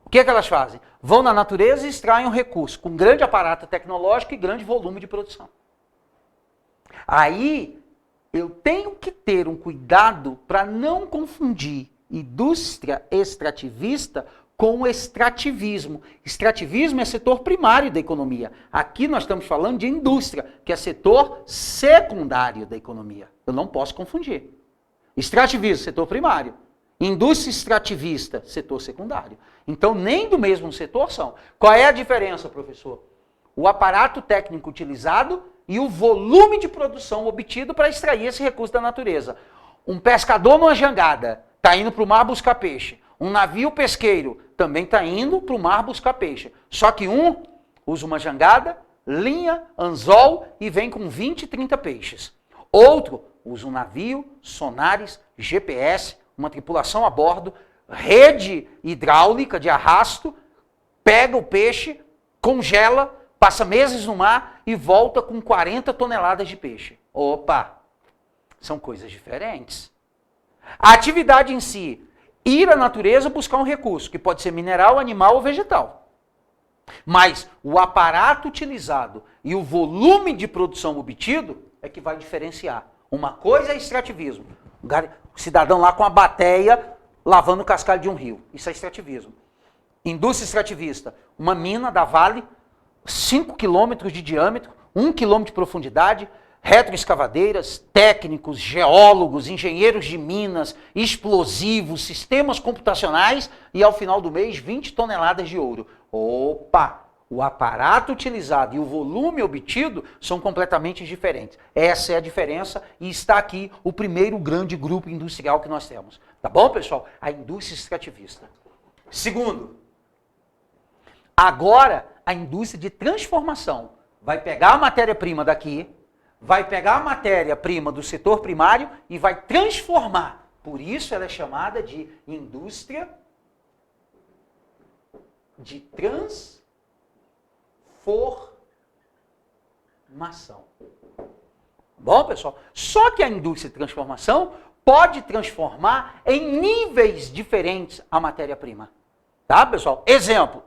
Speaker 1: O que elas fazem? Vão na natureza e extraem um recurso com grande aparato tecnológico e grande volume de produção. Aí, eu tenho que ter um cuidado para não confundir indústria extrativista com o extrativismo. Extrativismo é setor primário da economia. Aqui nós estamos falando de indústria, que é setor secundário da economia. Eu não posso confundir. Extrativismo, setor primário. Indústria extrativista, setor secundário. Então, nem do mesmo setor são. Qual é a diferença, professor? O aparato técnico utilizado e o volume de produção obtido para extrair esse recurso da natureza. Um pescador numa jangada está indo para o mar buscar peixe. Um navio pesqueiro também está indo para o mar buscar peixe. Só que um usa uma jangada, linha, anzol e vem com 20, 30 peixes. Outro usa um navio, sonares, GPS, uma tripulação a bordo, rede hidráulica de arrasto, pega o peixe, congela, passa meses no mar e volta com 40 toneladas de peixe. Opa! São coisas diferentes. A atividade em si, ir à natureza buscar um recurso, que pode ser mineral, animal ou vegetal. Mas o aparato utilizado e o volume de produção obtido é que vai diferenciar. Uma coisa é extrativismo. O cidadão lá com a bateia lavando o cascalho de um rio. Isso é extrativismo. Indústria extrativista. Uma mina da Vale, 5 quilômetros de diâmetro, 1 quilômetro de profundidade, retroescavadeiras, técnicos, geólogos, engenheiros de minas, explosivos, sistemas computacionais e ao final do mês 20 toneladas de ouro. Opa! O aparato utilizado e o volume obtido são completamente diferentes. Essa é a diferença e está aqui o primeiro grande grupo industrial que nós temos. Tá bom, pessoal? A indústria extrativista. Segundo, agora a indústria de transformação vai pegar a matéria-prima daqui, vai pegar a matéria-prima do setor primário e vai transformar. Por isso ela é chamada de indústria de transformação. Bom, pessoal? Só que a indústria de transformação pode transformar em níveis diferentes a matéria-prima. Tá, pessoal? Exemplo.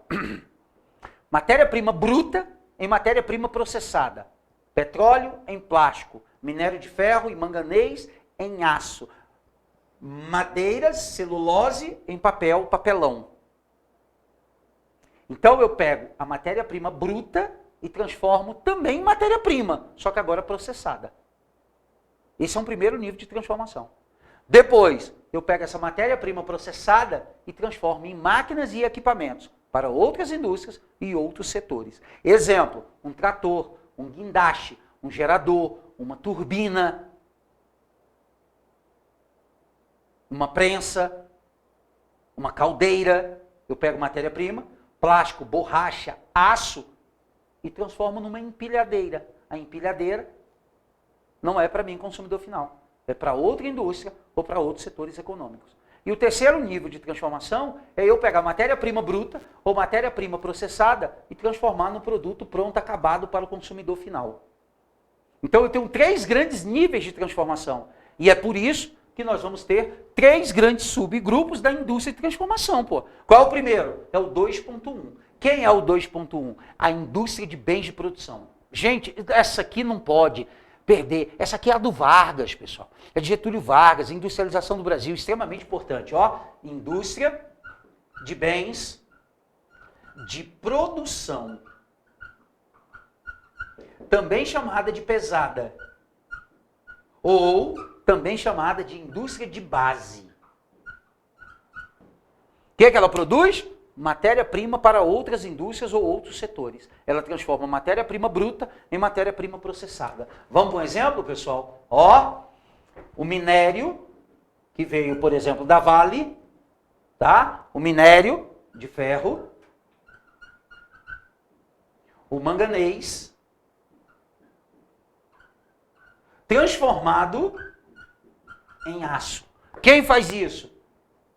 Speaker 1: Matéria-prima bruta em matéria-prima processada. Petróleo em plástico. Minério de ferro e manganês em aço. Madeiras, celulose em papel, papelão. Então eu pego a matéria-prima bruta e transformo também em matéria-prima, só que agora processada. Esse é um primeiro nível de transformação. Depois, eu pego essa matéria-prima processada e transformo em máquinas e equipamentos para outras indústrias e outros setores. Exemplo, um trator, um guindaste, um gerador, uma turbina, uma prensa, uma caldeira. Eu pego matéria-prima, plástico, borracha, aço e transformo numa empilhadeira. A empilhadeira não é para mim, consumidor final. É para outra indústria ou para outros setores econômicos. E o terceiro nível de transformação é eu pegar matéria-prima bruta ou matéria-prima processada e transformar num produto pronto, acabado para o consumidor final. Então eu tenho 3 grandes níveis de transformação. E é por isso que nós vamos ter 3 grandes subgrupos da indústria de transformação. Pô. Qual é o primeiro? É o 2.1. Quem é o 2.1? A indústria de bens de produção. Gente, essa aqui não pode perder. Essa aqui é a do Vargas, pessoal. É de Getúlio Vargas, industrialização do Brasil, extremamente importante. Ó, indústria de bens de produção. Também chamada de pesada. Ou também chamada de indústria de base. O que é que ela produz? Matéria-prima para outras indústrias ou outros setores. Ela transforma matéria-prima bruta em matéria-prima processada. Vamos para um exemplo, pessoal? Ó, o minério, que veio, por exemplo, da Vale, tá? O minério de ferro, o manganês, transformado em aço. Quem faz isso?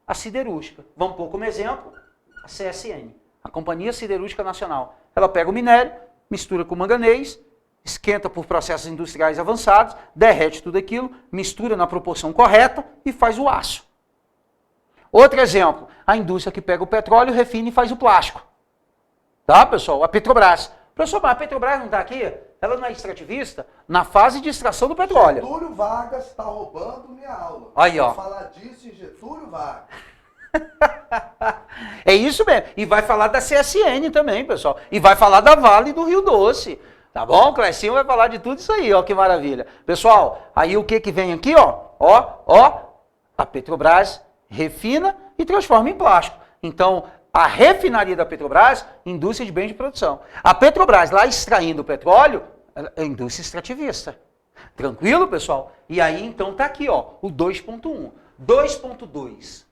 Speaker 1: A siderúrgica. Vamos pôr como exemplo a CSN, a Companhia Siderúrgica Nacional. Ela pega o minério, mistura com o manganês, esquenta por processos industriais avançados, derrete tudo aquilo, mistura na proporção correta e faz o aço. Outro exemplo, a indústria que pega o petróleo, refina e faz o plástico. Tá, pessoal? A Petrobras. Professor, mas a Petrobras não está aqui? Ela não é extrativista? Na fase de extração do petróleo.
Speaker 2: Getúlio Vargas está roubando minha aula.
Speaker 1: Aí, ó.
Speaker 2: Vou falar disso em Getúlio Vargas.
Speaker 1: É isso mesmo. E vai falar da CSN também, pessoal. E vai falar da Vale do Rio Doce. Tá bom? O Clecinho vai falar de tudo isso aí, ó, que maravilha. Pessoal, aí o que que vem aqui, ó? Ó, a Petrobras refina e transforma em plástico. Então, a refinaria da Petrobras, indústria de bens de produção. A Petrobras, lá extraindo o petróleo, é indústria extrativista. Tranquilo, pessoal? E aí, então, tá aqui, ó, o 2.1. 2.2.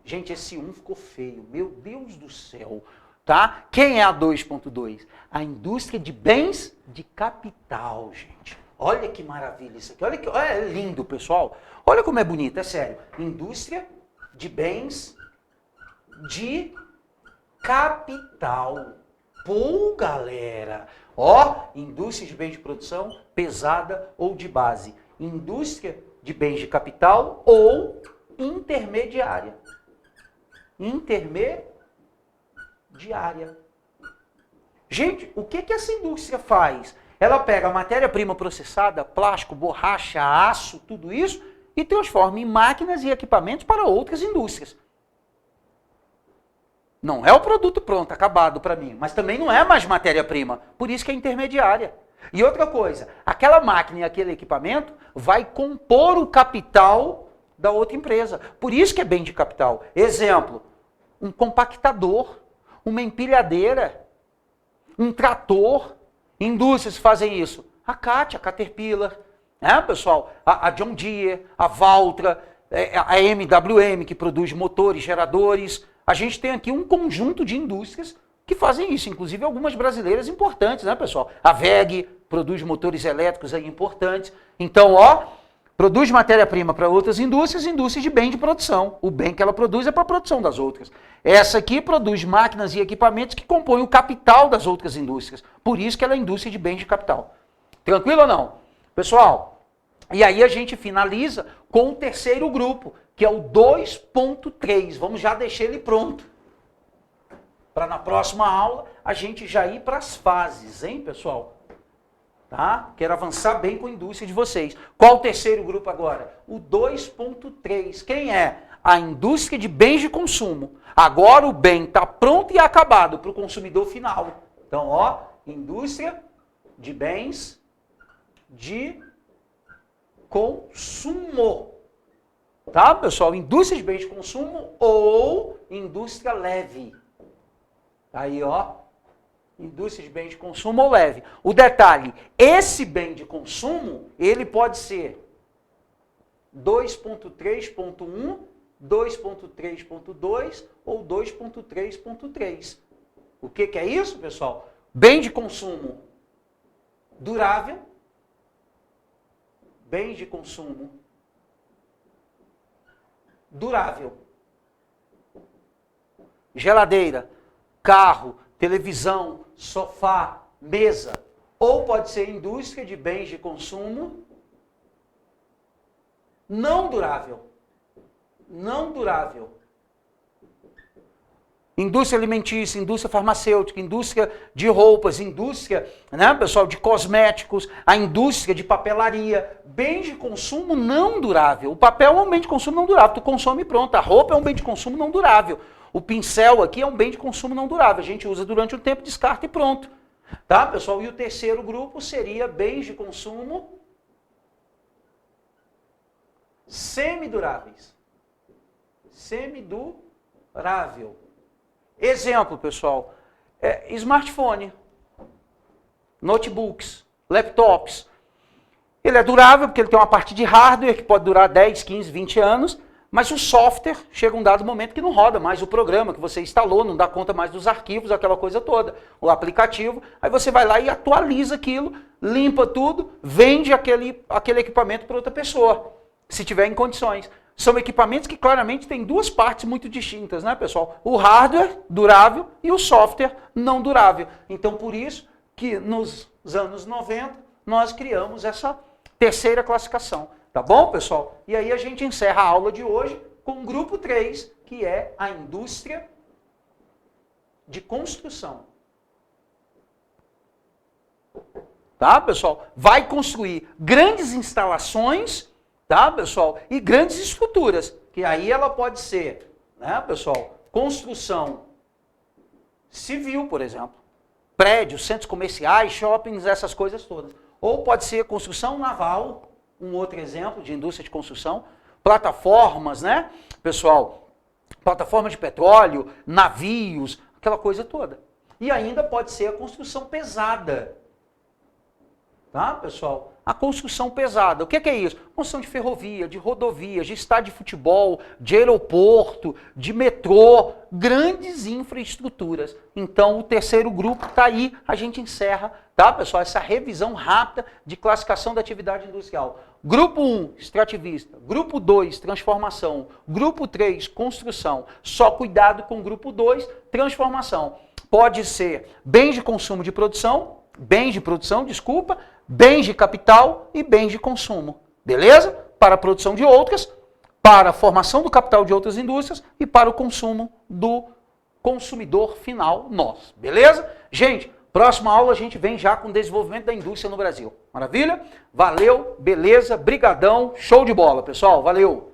Speaker 1: Gente, esse 1 ficou feio. Meu Deus do céu. Tá? Quem é a 2.2? A indústria de bens de capital, gente. Olha que maravilha isso aqui. Olha que é lindo, pessoal. Olha como é bonito, é sério. Indústria de bens de capital. Pô, galera. Ó, indústria de bens de produção pesada ou de base. Indústria de bens de capital ou intermediária. Intermediária. Gente, o que essa indústria faz? Ela pega a matéria-prima processada, plástico, borracha, aço, tudo isso, e transforma em máquinas e equipamentos para outras indústrias. Não é o produto pronto, acabado para mim, mas também não é mais matéria-prima, por isso que é intermediária. E outra coisa, aquela máquina e aquele equipamento vai compor o capital da outra empresa, por isso que é bem de capital. Exemplo, um compactador, uma empilhadeira, um trator, indústrias que fazem isso. A CAT, a Caterpillar, né, pessoal? A John Deere, a Valtra, a MWM, que produz motores, geradores. A gente tem aqui um conjunto de indústrias que fazem isso, inclusive algumas brasileiras importantes, né, pessoal? A WEG produz motores elétricos aí importantes. Então, ó, produz matéria-prima para outras indústrias, indústria de bem de produção. O bem que ela produz é para a produção das outras. Essa aqui produz máquinas e equipamentos que compõem o capital das outras indústrias. Por isso que ela é indústria de bens de capital. Tranquilo ou não? Pessoal, e aí a gente finaliza com o terceiro grupo, que é o 2.3. Vamos já deixar ele pronto. Para na próxima aula a gente já ir para as fases, hein, pessoal? Tá? Quero avançar bem com a indústria de vocês. Qual o terceiro grupo agora? O 2.3. Quem é? A indústria de bens de consumo. Agora o bem está pronto e acabado para o consumidor final. Então, ó, indústria de bens de consumo. Tá, pessoal? Indústria de bens de consumo ou indústria leve. Aí, ó, indústria de bens de consumo ou leve. O detalhe, esse bem de consumo, ele pode ser 2.3.1, 2.3.2 ou 2.3.3. O que é isso, pessoal? Bem de consumo durável, bens de consumo durável. Geladeira, carro, televisão, sofá, mesa. Ou pode ser indústria de bens de consumo não durável. Não durável. Indústria alimentícia, indústria farmacêutica, indústria de roupas, indústria, né, pessoal, de cosméticos, a indústria de papelaria, bens de consumo não durável. O papel é um bem de consumo não durável, tu consome pronto. A roupa é um bem de consumo não durável. O pincel aqui é um bem de consumo não durável. A gente usa durante um tempo, descarta e pronto. Tá, pessoal? E o terceiro grupo seria bens de consumo semiduráveis. Semidurável. Exemplo, pessoal, smartphone, notebooks, laptops. Ele é durável porque ele tem uma parte de hardware que pode durar 10, 15, 20 anos, mas o software chega um dado momento que não roda mais o programa que você instalou, não dá conta mais dos arquivos, aquela coisa toda, o aplicativo. Aí você vai lá e atualiza aquilo, limpa tudo, vende aquele equipamento para outra pessoa, se tiver em condições. São equipamentos que claramente têm duas partes muito distintas, né, pessoal? O hardware durável e o software não durável. Então, por isso que nos anos 90 nós criamos essa terceira classificação. Tá bom, pessoal? E aí a gente encerra a aula de hoje com o grupo 3, que é a indústria de construção. Tá, pessoal? Vai construir grandes instalações, tá, pessoal? E grandes estruturas, que aí ela pode ser, né, pessoal, construção civil, por exemplo, prédios, centros comerciais, shoppings, essas coisas todas. Ou pode ser construção naval, um outro exemplo de indústria de construção, plataformas, né, pessoal, plataformas de petróleo, navios, aquela coisa toda. E ainda pode ser a construção pesada. Tá, pessoal? A construção pesada. O que é isso? Construção de ferrovia, de rodovias, de estádio de futebol, de aeroporto, de metrô, grandes infraestruturas. Então, o terceiro grupo está aí, a gente encerra, tá, pessoal? Essa revisão rápida de classificação da atividade industrial. Grupo 1, extrativista. Grupo 2, transformação. Grupo 3, construção. Só cuidado com o grupo 2, transformação. Pode ser bens de consumo de produção, bens de capital e bens de consumo. Beleza? Para a produção de outras, para a formação do capital de outras indústrias e para o consumo do consumidor final nosso. Beleza? Gente, próxima aula a gente vem já com o desenvolvimento da indústria no Brasil. Maravilha? Valeu, beleza, brigadão, show de bola, pessoal. Valeu!